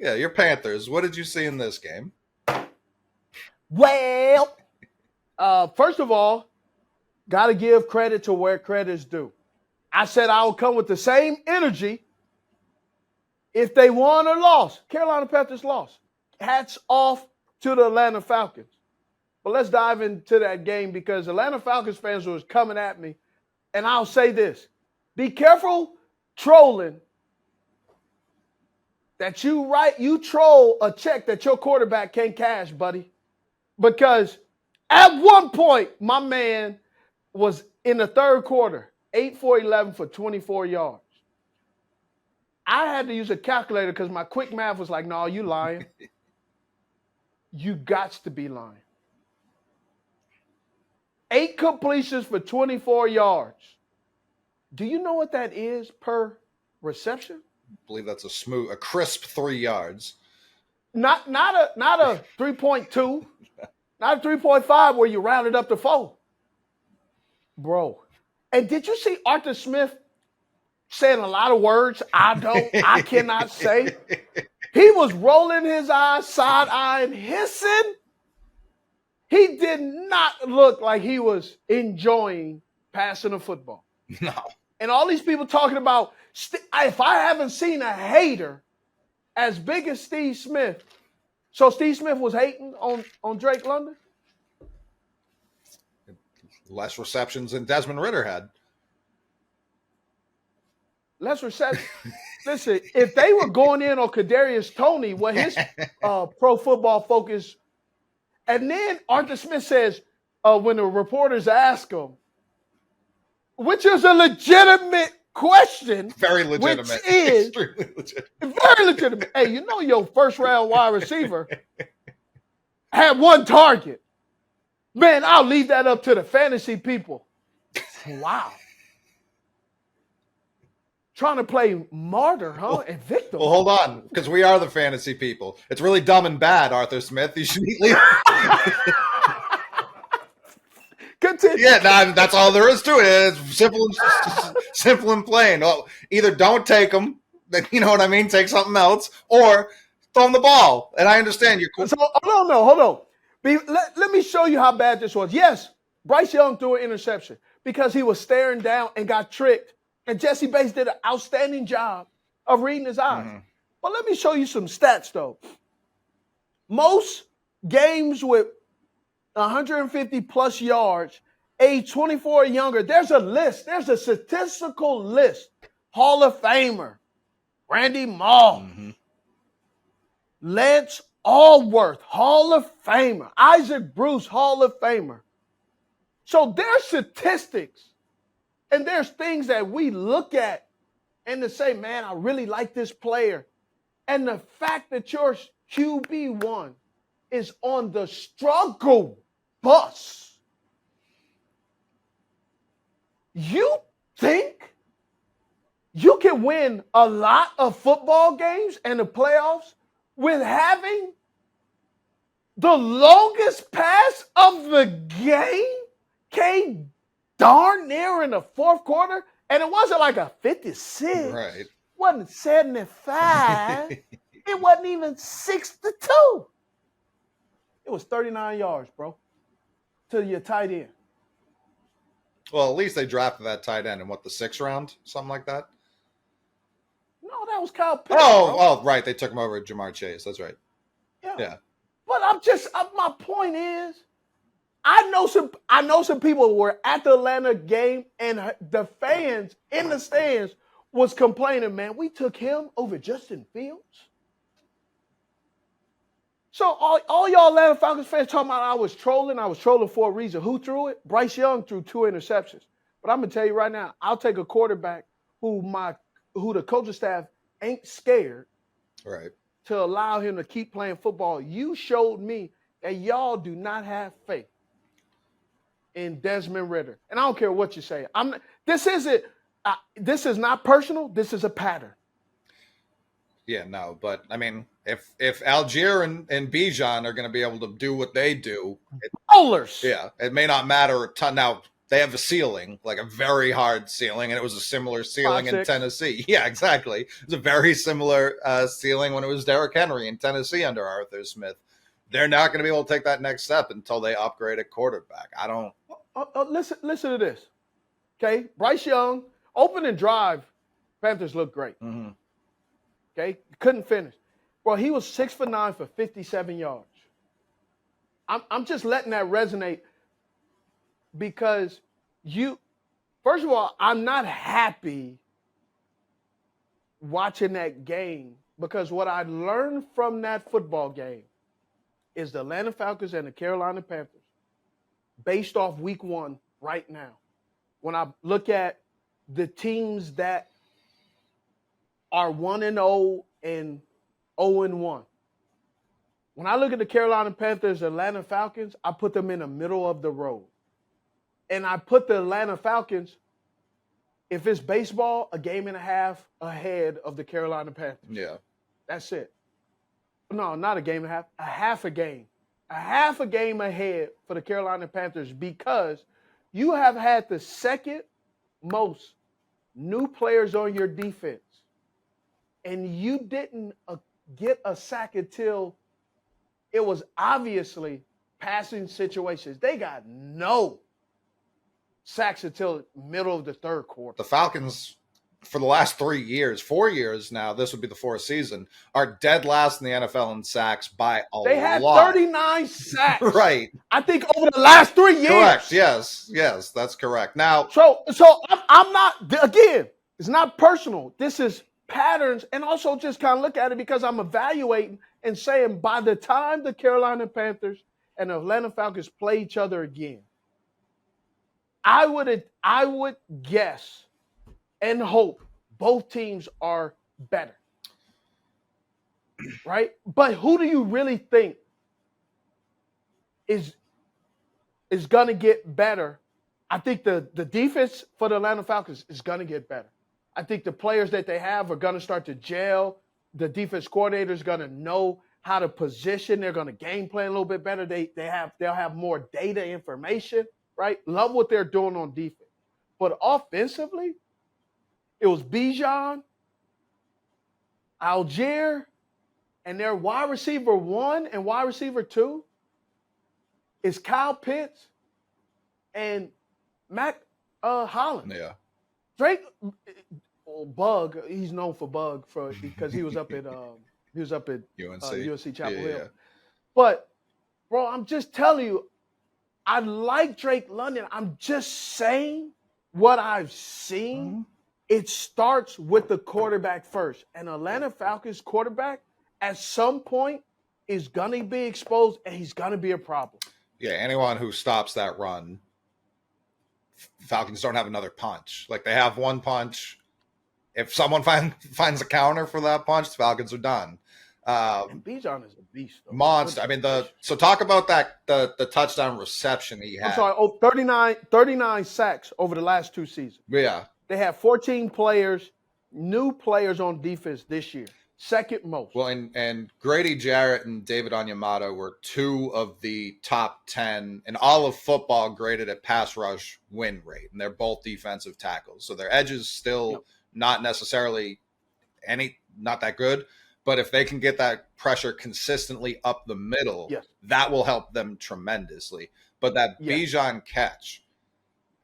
Yeah, your Panthers. What did you see in this game? Well, first of all, got to give credit to where credit is due. I said I would come with the same energy if they won or lost. Carolina Panthers lost. Hats off to the Atlanta Falcons. But let's dive into that game because Atlanta Falcons fans was coming at me. And I'll say this. Be careful trolling that you troll a check that your quarterback can't cash, buddy. Because at one point, my man was in the third quarter, 8 for 11 for 24 yards. I had to use a calculator because my quick math was like, no, you lying. You got to be lying. 8 completions for 24 yards. Do you know what that is per reception? I believe that's a crisp 3 yards. Not a 3.2, not a 3.5 where you rounded up to 4. Bro. And did you see Arthur Smith saying a lot of words I cannot say? He was rolling his eyes, side-eyeing, hissing. He did not look like he was enjoying passing the football. No. And all these people talking about, if I haven't seen a hater as big as Steve Smith, so Steve Smith was hating on Drake London? Less receptions than Desmond Ridder had. Less receptions. Listen, if they were going in on Kadarius Toney, what his Pro Football Focus, and then Arthur Smith says, when the reporters ask him, which is a legitimate question. Very legitimate. Which is extremely legitimate. Very legitimate. Hey, you know your first round wide receiver had one target. Man, I'll leave that up to the fantasy people. Wow. Trying to play martyr, huh? And victim. Well, hold on, because we are the fantasy people. It's really dumb and bad, Arthur Smith. You should leave. Continue. Yeah, that's all there is to it. It's simple and plain. Well, either don't take them, you know what I mean, take something else, or throw them the ball. And I understand you're cool. So, hold on. Let me show you how bad this was. Yes, Bryce Young threw an interception because he was staring down and got tricked. And Jesse Bates did an outstanding job of reading his eyes. Mm-hmm. But let me show you some stats, though. Most games with 150-plus yards, age 24 or younger, there's a list. There's a statistical list. Hall of Famer, Randy Moss, Lance Allworth, Hall of Famer, Isaac Bruce, Hall of Famer. So there's statistics, and there's things that we look at and to say, man, I really like this player. And the fact that your QB1 is on the struggle bus. You think you can win a lot of football games and the playoffs with having the longest pass of the game came darn near in the fourth quarter? And it wasn't like a 56. Right. It wasn't 75. It wasn't even 62. It was 39 yards, bro, to your tight end. Well, at least they drafted that tight end in the 6th round, something like that. No, that was Kyle Pitts. Oh, right. They took him over at Jamar Chase. That's right. Yeah. But my point is, I know some people were at the Atlanta game and the fans in the stands was complaining, man, we took him over Justin Fields. So all y'all Atlanta Falcons fans talking about I was trolling for a reason. Who threw it? Bryce Young threw 2 interceptions. But I'm going to tell you right now, I'll take a quarterback who the coaching staff ain't scared to allow him to keep playing football. You showed me that y'all do not have faith in Desmond Ridder. And I don't care what you say. This is not personal. This is a pattern. Yeah, no, but I mean, if Algier and Bijan are going to be able to do what they do, bowlers. Yeah, it may not matter a ton. Now, they have a ceiling, like a very hard ceiling, and it was a similar ceiling in 5'6". Tennessee. Yeah, exactly. It was a very similar ceiling when it was Derrick Henry in Tennessee under Arthur Smith. They're not going to be able to take that next step until they upgrade a quarterback. I don't. Listen to this. Okay, Bryce Young, opening drive, Panthers looked great. Mm-hmm. Okay, couldn't finish. Well, he was 6 for 9 for 57 yards. I'm just letting that resonate because first of all, I'm not happy watching that game because what I learned from that football game is the Atlanta Falcons and the Carolina Panthers, based off week 1 right now. When I look at the teams that are 1-0 and 0-1, when I look at the Carolina Panthers, Atlanta Falcons, I put them in the middle of the road. And I put the Atlanta Falcons, if it's baseball, a game and a half ahead of the Carolina Panthers. Yeah. That's it. No, not a game and a half, a half a game. A half a game ahead for the Carolina Panthers because you have had the second most new players on your defense. And you didn't get a sack until it was obviously passing situations. They got no sacks until middle of the third quarter. The Falcons, for the last 4 years now, this would be the 4th season, are dead last in the NFL in sacks by a lot. They had 39 sacks. Right. I think over the last 3 years. Correct. Yes, that's correct. Now, so I'm not, again, it's not personal. This is patterns, and also just kind of look at it because I'm evaluating and saying by the time the Carolina Panthers and the Atlanta Falcons play each other again, I would guess and hope both teams are better. Right? But who do you really think is going to get better? I think the defense for the Atlanta Falcons is going to get better. I think the players that they have are going to start to gel. The defense coordinator is going to know how to position. They're going to game plan a little bit better. They'll have more data information, right? Love what they're doing on defense. But offensively, it was Bijan, Algier, and their wide receiver 1 and wide receiver 2 is Kyle Pitts and Mac Holland. yeah. Drake, Bug, he's known for Bug because he was up at UNC Chapel Hill. Yeah. But bro, I'm just telling you, I like Drake London. I'm just saying what I've seen. Mm-hmm. It starts with the quarterback first. And Atlanta Falcons quarterback at some point is gonna be exposed and he's gonna be a problem. Yeah, anyone who stops that run, Falcons don't have another punch. Like they have one punch. If someone finds a counter for that punch, the Falcons are done. And Bijan is a beast. Though. Monster. I mean, so talk about the touchdown reception he had. I'm sorry, 39 sacks over the last 2 seasons. Yeah. They have 14 players, new players on defense this year. Second most. Well, and Grady Jarrett and David Onyemata were 2 of the top 10 in all of football graded at pass rush win rate. And they're both defensive tackles. So their edge is still not necessarily not that good. But if they can get that pressure consistently up the middle, that will help them tremendously. But that Bijan catch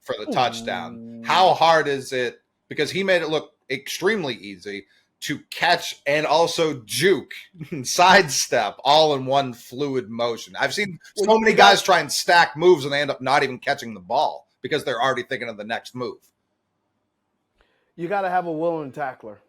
for the touchdown, how hard is it? Because he made it look extremely easy to catch and also juke, sidestep, all in one fluid motion. I've seen so many guys try and stack moves and they end up not even catching the ball because they're already thinking of the next move. You got to have a willing tackler,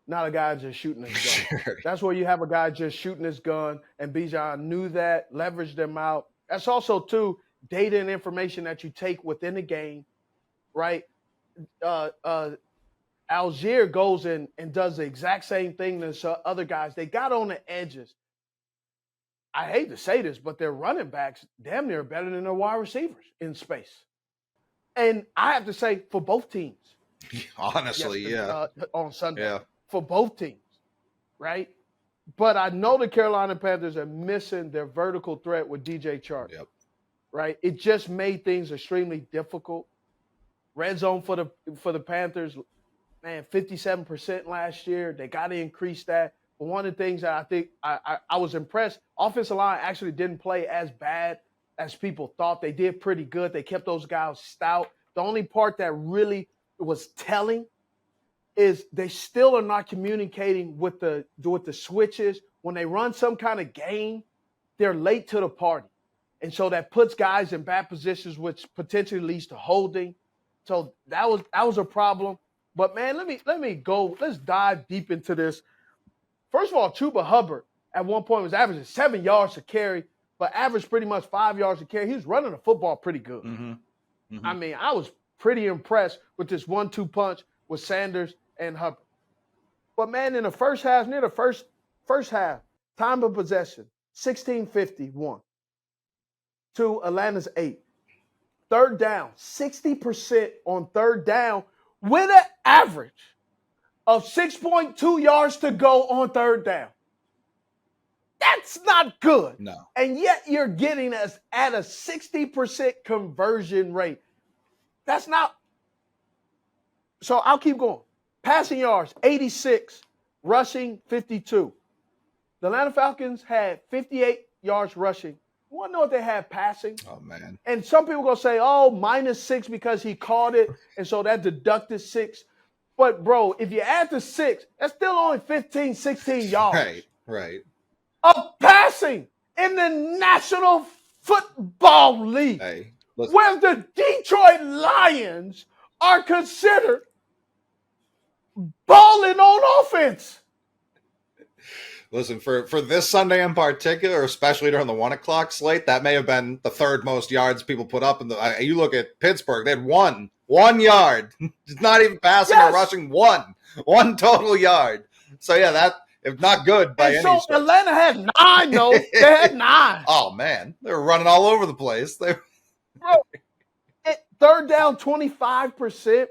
not a guy just shooting his gun. Sure. That's where you have a guy just shooting his gun, and Bijan knew that, leveraged them out. That's also, too, data and information that you take within the game, right? Algier goes in and does the exact same thing as other guys. They got on the edges. I hate to say this, but their running backs damn near better than their wide receivers in space. And I have to say, for both teams. Honestly, on Sunday. Yeah. For both teams, right? But I know the Carolina Panthers are missing their vertical threat with DJ Chark. Yep. right? It just made things extremely difficult. Red zone for the Panthers, man, 57% last year. They got to increase that. But one of the things that I think I was impressed, offensive line actually didn't play as bad as people thought. They did pretty good. They kept those guys stout. The only part that really was telling is they still are not communicating with the switches. When they run some kind of game, they're late to the party. And so that puts guys in bad positions, which potentially leads to holding. So that was a problem. But man, let me go. Let's dive deep into this. First of all, Chuba Hubbard at one point was averaging 7 yards a carry, but averaged pretty much 5 yards a carry. He was running the football pretty good. Mm-hmm. Mm-hmm. I mean, I was pretty impressed with this 1-2 punch with Sanders and Hubbard. But man, in the first half, near the first half, time of possession, 16:51 to Atlanta's 8. Third down, 60% on third down with an average of 6.2 yards to go on third down. That's not good. No. And yet you're getting us at a 60% conversion rate. That's not. So I'll keep going. Passing yards, 86. Rushing, 52. The Atlanta Falcons had 58 yards rushing. You want to know what they had passing? Oh, man. And some people going to say, oh, -6 because he caught it, and so that deducted 6. But, bro, if you add the 6, that's still only 15, 16 yards. Right. Of passing in the National Football League, Hey, where the Detroit Lions are considered balling on offense. Listen, for this Sunday in particular, especially during the 1 o'clock slate, that may have been the third most yards people put up. You look at Pittsburgh, they had 1 yard. It's not even passing or rushing, one total yard. So, yeah, that, if not good by any stretch. So Atlanta had 9, though. They had 9. Oh, man. They were running all over the place. Bro, third down, 25%.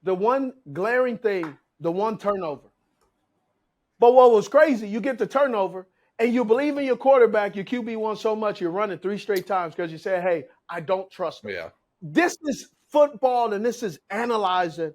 The one glaring thing, the one turnover. But what was crazy, you get the turnover, and you believe in your quarterback, your QB1 so much, you're running 3 straight times because you said, hey, I don't trust him. Yeah. This is football, and this is analyzing.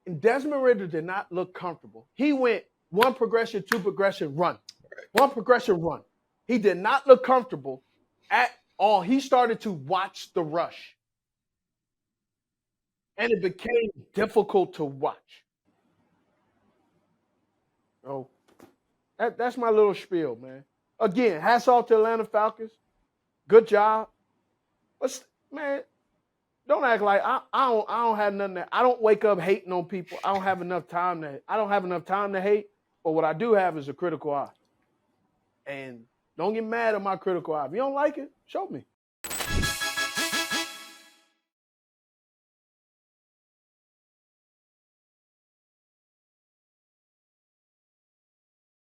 And Desmond Ridder did not look comfortable. He went 1 progression, 2 progression, run. Right. 1 progression, run. He did not look comfortable at all. He started to watch the rush. And it became difficult to watch. Oh, that's my little spiel, man. Again, hats off to Atlanta Falcons. Good job. But, man, don't act like I don't have nothing. I don't wake up hating on people. I don't have enough time to hate. But what I do have is a critical eye. And don't get mad at my critical eye. If you don't like it, show me.